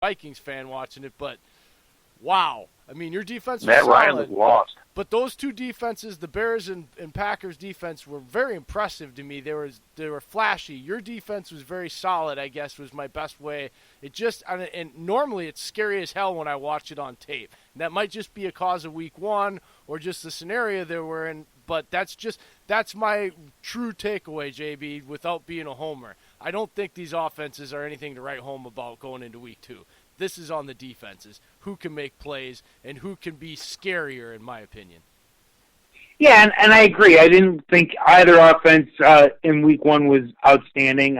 Vikings fan watching it, but wow. I mean, your defense was Matt Ryan was solid. lost. But those two defenses, the Bears and Packers defense, were very impressive to me. They were flashy. Your defense was very solid, I guess, was my best way. It just and normally it's scary as hell when I watch it on tape. And that might just be a cause of week one or just the scenario they were in. But that's my true takeaway, JB, without being a homer. I don't think these offenses are anything to write home about going into week two. This is on the defenses. Who can make plays and who can be scarier, in my opinion. Yeah, and I agree. I didn't think either offense in week one was outstanding.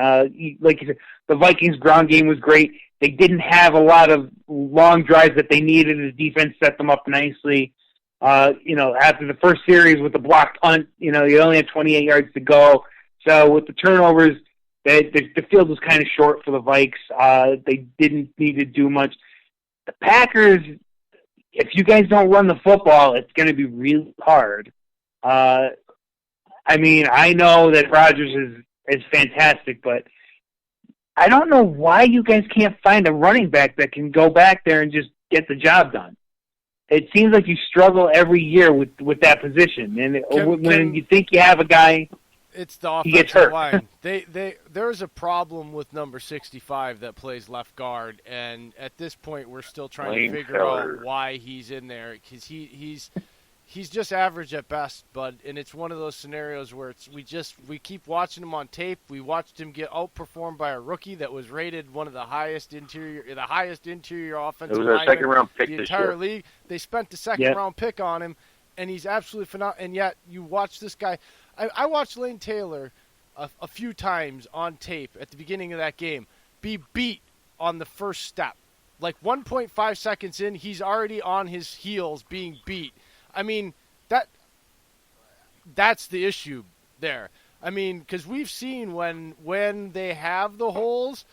Like you said, the Vikings' ground game was great. They didn't have a lot of long drives that they needed. The defense set them up nicely. After the first series with the blocked punt, you only had 28 yards to go. So with the turnovers, the field was kind of short for the Vikes. They didn't need to do much. The Packers, if you guys don't run the football, it's going to be really hard. I know that Rodgers is fantastic, but I don't know why you guys can't find a running back that can go back there and just get the job done. It seems like you struggle every year with that position, and when you think you have a guy, it's the he gets hurt. Line. There's a problem with number 65 that plays left guard, and at this point, we're still trying to figure out why he's in there because he's just average at best, bud. And it's one of those scenarios where we keep watching him on tape. We watched him get outperformed by a rookie that was rated one of the highest interior offensive linemen. It was a second-round pick the this entire year. league. They spent the second-round pick on him, and he's absolutely phenomenal. And yet, you watch this guy. I watched Lane Taylor a few times on tape at the beginning of that game be beat on the first step. Like 1.5 seconds in, he's already on his heels being beat. I mean, that's the issue there. I mean, because we've seen when they have the holes,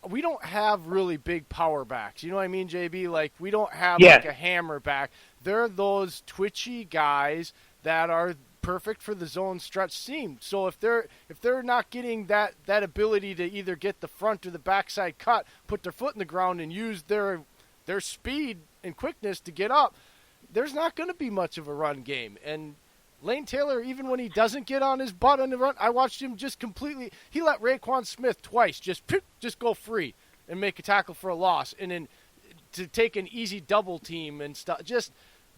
we don't have really big power backs. You know what I mean, JB? Like, we don't have like a hammer back. They're those twitchy guys that are perfect for the zone stretch seam. So if they're not getting that ability to either get the front or the backside cut, put their foot in the ground and use their speed and quickness to get up, there's not going to be much of a run game. And Lane Taylor, even when he doesn't get on his butt on the run, I watched him just completely. He let Raekwon Smith twice just go free and make a tackle for a loss, and then to take an easy double team and stuff. Just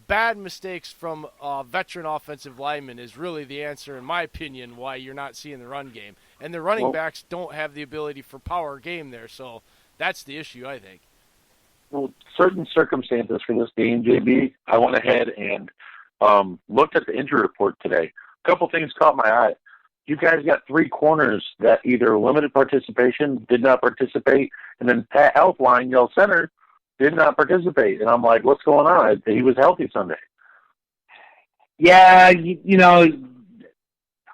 bad mistakes from veteran offensive linemen is really the answer, in my opinion, why you're not seeing the run game. And the running backs don't have the ability for power game there, so that's the issue, I think. Well, certain circumstances for this game, JB, I went ahead and looked at the injury report today. A couple things caught my eye. You guys got three corners that either limited participation, did not participate, and then Pat Elflein, your center, did not participate. And I'm like, what's going on? He was healthy Sunday. Yeah,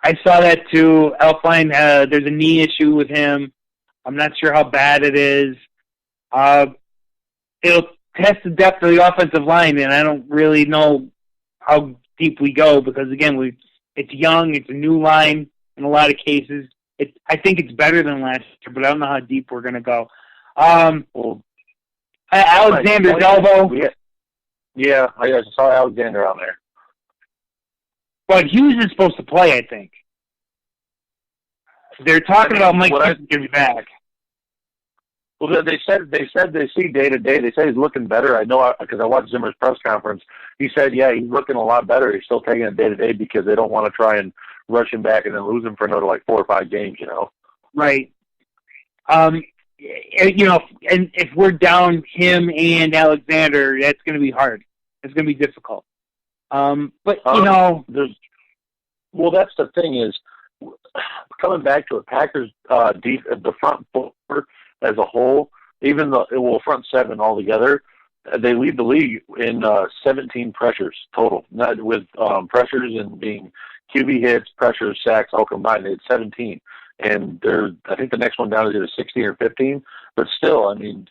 I saw that too. Elflein, there's a knee issue with him. I'm not sure how bad it is. It'll test the depth of the offensive line, and I don't really know how deep we go because, again, it's young, it's a new line in a lot of cases. I think it's better than last year, but I don't know how deep we're going to go. Alexander's elbow. Yeah, I saw Alexander on there. But Hughes is supposed to play, I think. They're talking about Mike getting back. Well, they said they see day to day. They say he's looking better. I know because I watched Zimmer's press conference. He said, yeah, he's looking a lot better. He's still taking it day to day because they don't want to try and rush him back and then lose him for another 4 or 5 games. Right. And if we're down him and Alexander, that's going to be hard. It's going to be difficult. But well, that's the thing is coming back to the Packers the front four as a whole, even the front seven altogether, they lead the league in 17 pressures total, not with pressures and being QB hits, pressures, sacks, all combined. They had 17. And I think the next one down is either 16 or 15. But still, I mean,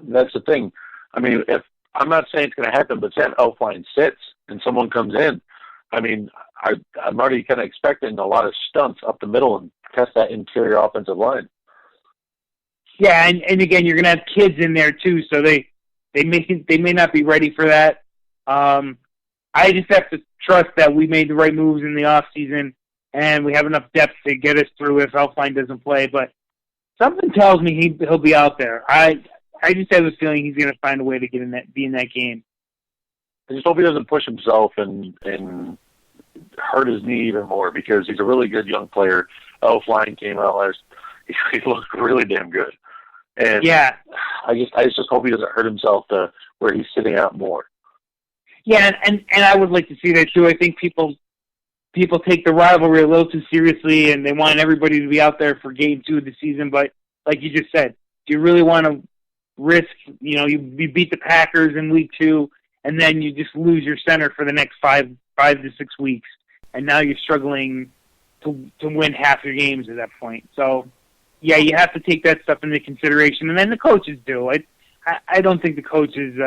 that's the thing. I mean, if I'm not saying it's going to happen, but say Elflein sits and someone comes in, I mean, I'm already kind of expecting a lot of stunts up the middle and test that interior offensive line. Yeah, and again, you're going to have kids in there too, so they may not be ready for that. I just have to trust that we made the right moves in the off season, and we have enough depth to get us through if Elflein doesn't play. But something tells me he'll be out there. I just have a feeling he's going to find a way to be in that game. I just hope he doesn't push himself and hurt his knee even more, because he's a really good young player. Elflein came out last. He looked really damn good. And yeah, I just hope he doesn't hurt himself to where he's sitting out more. Yeah, and I would like to see that too. I think people take the rivalry a little too seriously, and they want everybody to be out there for Game 2 of the season. But like you just said, do you really want to risk? You beat the Packers in Week 2, and then you just lose your center for the next five to 6 weeks, and now you're struggling to win half your games at that point. So, yeah, you have to take that stuff into consideration, and then the coaches do. I don't think the coaches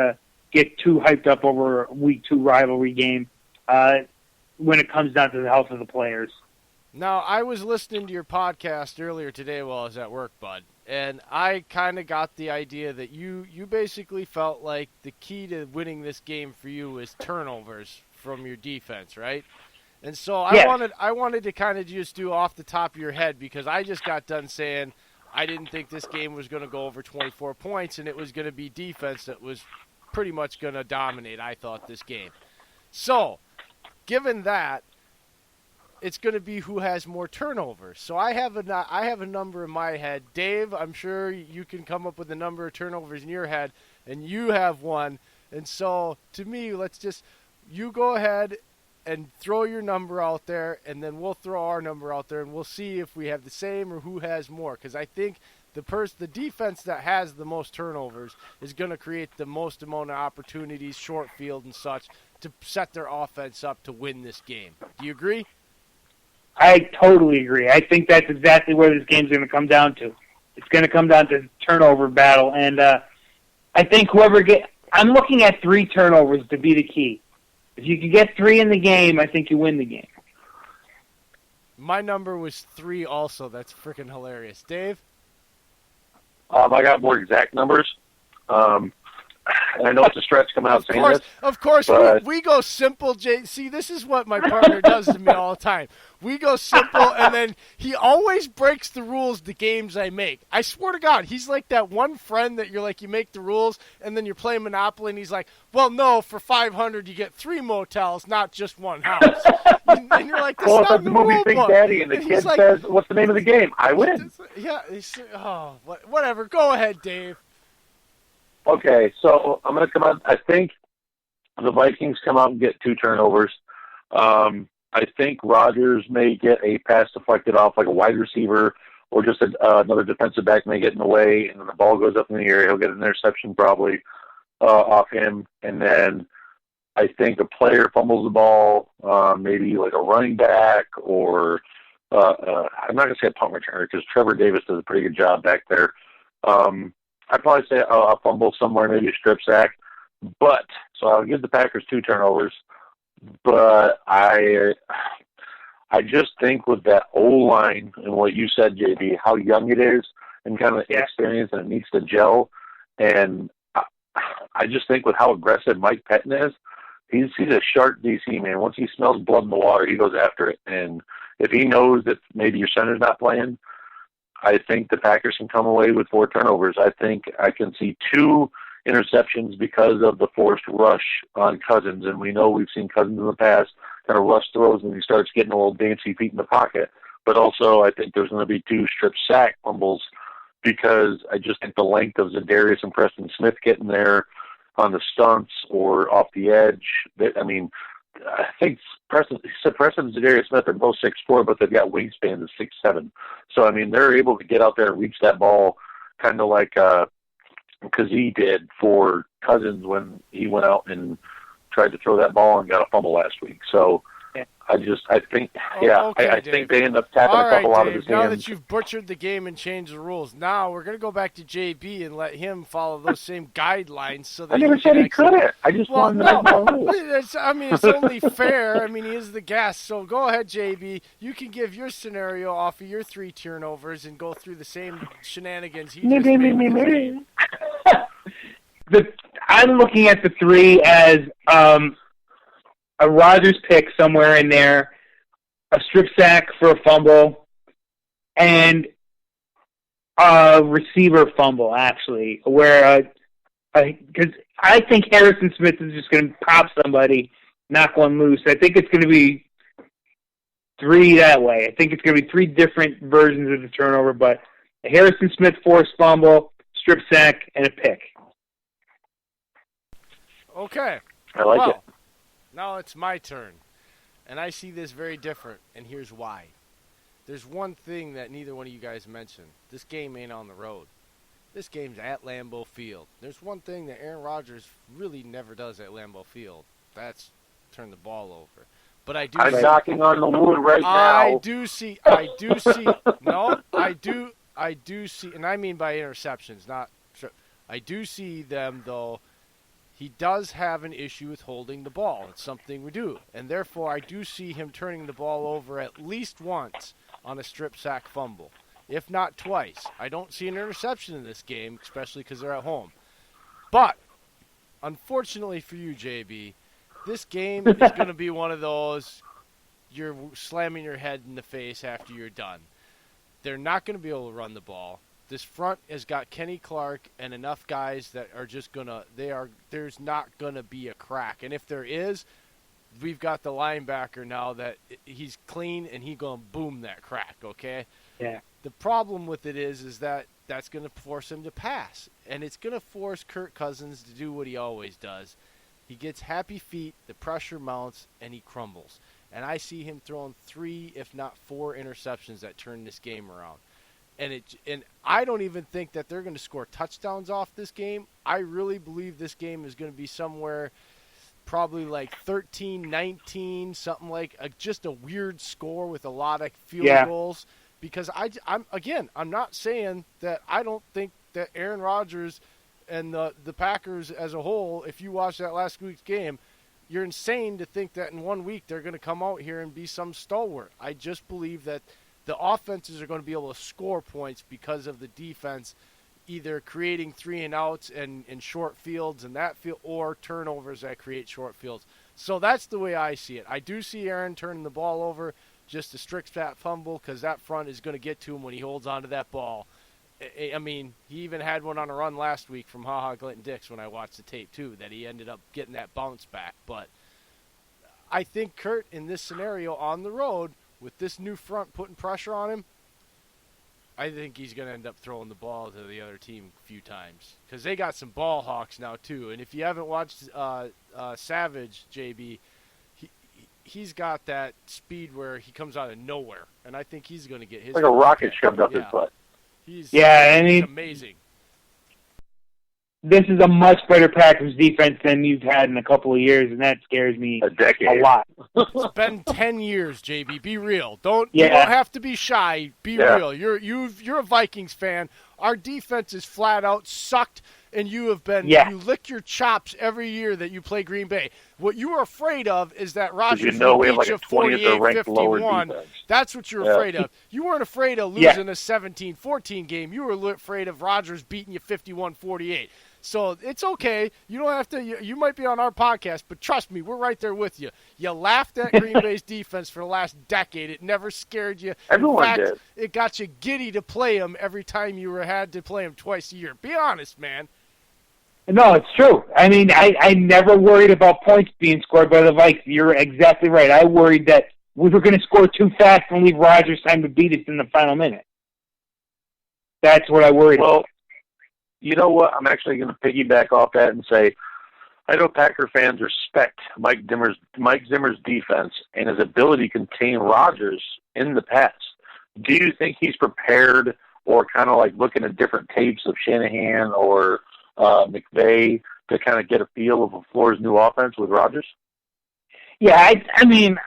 get too hyped up over a Week 2 rivalry game when it comes down to the health of the players. Now, I was listening to your podcast earlier today while I was at work, Bud, and I kind of got the idea that you basically felt like the key to winning this game for you was turnovers from your defense, right? And so I wanted to kind of just do off the top of your head, because I just got done saying I didn't think this game was going to go over 24 points, and it was going to be defense that was pretty much going to dominate, I thought, this game. So, given that, it's going to be who has more turnovers. So I have a number in my head. Dave, I'm sure you can come up with a number of turnovers in your head, and you have one. And so, to me, you go ahead and throw your number out there, and then we'll throw our number out there, and we'll see if we have the same or who has more. Because I think the defense that has the most turnovers is going to create the most amount of opportunities, short field and such, to set their offense up to win this game. Do you agree? I totally agree. I think that's exactly where this game's going to come down to. It's going to come down to turnover battle, and I think I'm looking at 3 turnovers to be the key. If you can get 3 in the game, I think you win the game. My number was 3 also. That's freaking hilarious. Dave? I got more exact numbers. And I know it's a stretch coming out saying this. Of course, we go simple, Jay. See, this is what my partner does to me all the time. We go simple, and then he always breaks the rules the games I make. I swear to God, he's like that one friend that you're like, you make the rules, and then you're playing Monopoly, and he's like, well, no, for 500 you get 3 motels, not just 1 house. And you're like, this is not the movie Big book. Daddy, and the kid says, what's the name of the game? I win. Yeah, whatever. Go ahead, Dave. Okay, so I'm going to come out. I think the Vikings come out and get 2 turnovers. I think Rodgers may get a pass deflected off like a wide receiver, or just another defensive back may get in the way, and then the ball goes up in the air. He'll get an interception probably off him. And then I think a player fumbles the ball, maybe like a running back, or I'm not going to say a punt returner, because Trevor Davis does a pretty good job back there. I'd probably say a fumble somewhere, maybe a strip sack. So I'll give the Packers 2 turnovers. But I just think with that O-line and what you said, JB, how young it is and kind of inexperienced, and it needs to gel. And I just think with how aggressive Mike Pettin is, he's a sharp DC, man. Once he smells blood in the water, he goes after it. And if he knows that maybe your center's not playing, I think the Packers can come away with 4 turnovers. I think I can see 2 interceptions because of the forced rush on Cousins. And we know we've seen Cousins in the past kind of rush throws when he starts getting a little dancy feet in the pocket. But also I think there's going to be 2 strip sack fumbles, because I just think the length of Za'Darius and Preston Smith getting there on the stunts or off the edge. I think Preston and Za'Darius Smith are both 6'4", but they've got wingspans of 6'7". So, they're able to get out there and reach that ball kind of like Kazee did for Cousins when he went out and tried to throw that ball and got a fumble last week. So I think they end up tapping a couple out of his hands. Now that you've butchered the game and changed the rules, now we're going to go back to JB and let him follow those same guidelines. So that I never said he couldn't. I just wanted to know. It's only fair. I mean, he is the guest. So go ahead, JB. You can give your scenario off of your 3 turnovers and go through the same shenanigans he just made. I'm looking at the 3 as a Rodgers pick somewhere in there, a strip sack for a fumble, and a receiver fumble, actually, where because I think Harrison Smith is just going to pop somebody, knock one loose. I think it's going to be 3 that way. I think it's going to be 3 different versions of the turnover, but a Harrison Smith forced fumble, strip sack, and a pick. Okay. I like it. Now it's my turn, and I see this very different, and here's why. There's one thing that neither one of you guys mentioned. This game ain't on the road. This game's at Lambeau Field. There's one thing that Aaron Rodgers really never does at Lambeau Field. That's turn the ball over. But I'm knocking on the wood right now. I do see, and I mean by interceptions, not. I do see them, though. He does have an issue with holding the ball. It's something we do. And therefore, I do see him turning the ball over at least once on a strip sack fumble, if not twice. I don't see an interception in this game, especially because they're at home. But, unfortunately for you, JB, this game is going to be one of those you're slamming your head in the face after you're done. They're not going to be able to run the ball. This front has got Kenny Clark and enough guys that are just there's not going to be a crack. And if there is, we've got the linebacker now that he's clean and he's going to boom that crack, okay? Yeah. The problem with it is that that's going to force him to pass. And it's going to force Kirk Cousins to do what he always does. He gets happy feet, the pressure mounts, and he crumbles. And I see him throwing 3, if not 4 interceptions that turn this game around. And I don't even think that they're going to score touchdowns off this game. I really believe this game is going to be somewhere probably like 13-19, something like just a weird score with a lot of field goals. Because I'm not saying that I don't think that Aaron Rodgers and the Packers as a whole, if you watch that last week's game, you're insane to think that in 1 week they're going to come out here and be some stalwart. I just believe that the offenses are going to be able to score points because of the defense either creating 3-and-outs and short fields and that field, or turnovers that create short fields. So that's the way I see it. I do see Aaron turning the ball over, just a strict fat fumble, because that front is going to get to him when he holds onto that ball. I mean, he even had one on a run last week from HaHa Clinton Dix when I watched the tape too, that he ended up getting that bounce back. But I think Kurt, in this scenario on the road, with this new front putting pressure on him, I think he's going to end up throwing the ball to the other team a few times. Because they got some ball hawks now, too. And if you haven't watched Savage, JB, he's got that speed where he comes out of nowhere. And I think he's going to get his... Like a rocket shoved up his butt. He's amazing. This is a much better Packers defense than you've had in a couple of years, and that scares me a lot. It's been 10 years, JB. Be real. You don't have to be shy. Be real. You're a Vikings fan. Our defense is flat out sucked, and you have been you lick your chops every year that you play Green Bay. What you were afraid of is that Rodgers will beat you 48-51. That's what you were afraid of. You weren't afraid of losing a 17-14 game. You were afraid of Rodgers beating you 51-48. So it's okay. You don't have to. You might be on our podcast, but trust me, we're right there with you. You laughed at Green Bay's defense for the last decade. It never scared you. Everyone did. It got you giddy to play them every time you had to play them twice a year. Be honest, man. No, it's true. I mean, I never worried about points being scored by the Vikings. You're exactly right. I worried that we were going to score too fast and leave Rodgers time to beat us in the final minute. That's what I worried about. You know what? I'm actually going to piggyback off that and say, I know Packer fans respect Mike Zimmer's defense and his ability to contain Rodgers in the past. Do you think he's prepared, or kind of like looking at different tapes of Shanahan or McVay to kind of get a feel of LaFleur's new offense with Rodgers? Yeah, I mean,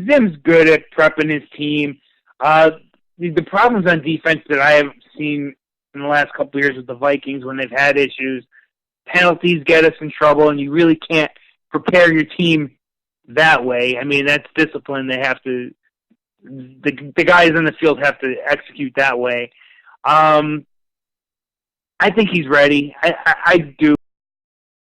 Zim's good at prepping his team. The problems on defense that I have seen in the last couple of years with the Vikings when they've had issues, penalties get us in trouble, and you really can't prepare your team that way. I mean, that's discipline. They have to. The guys in the field have to execute that way. I think he's ready. I do.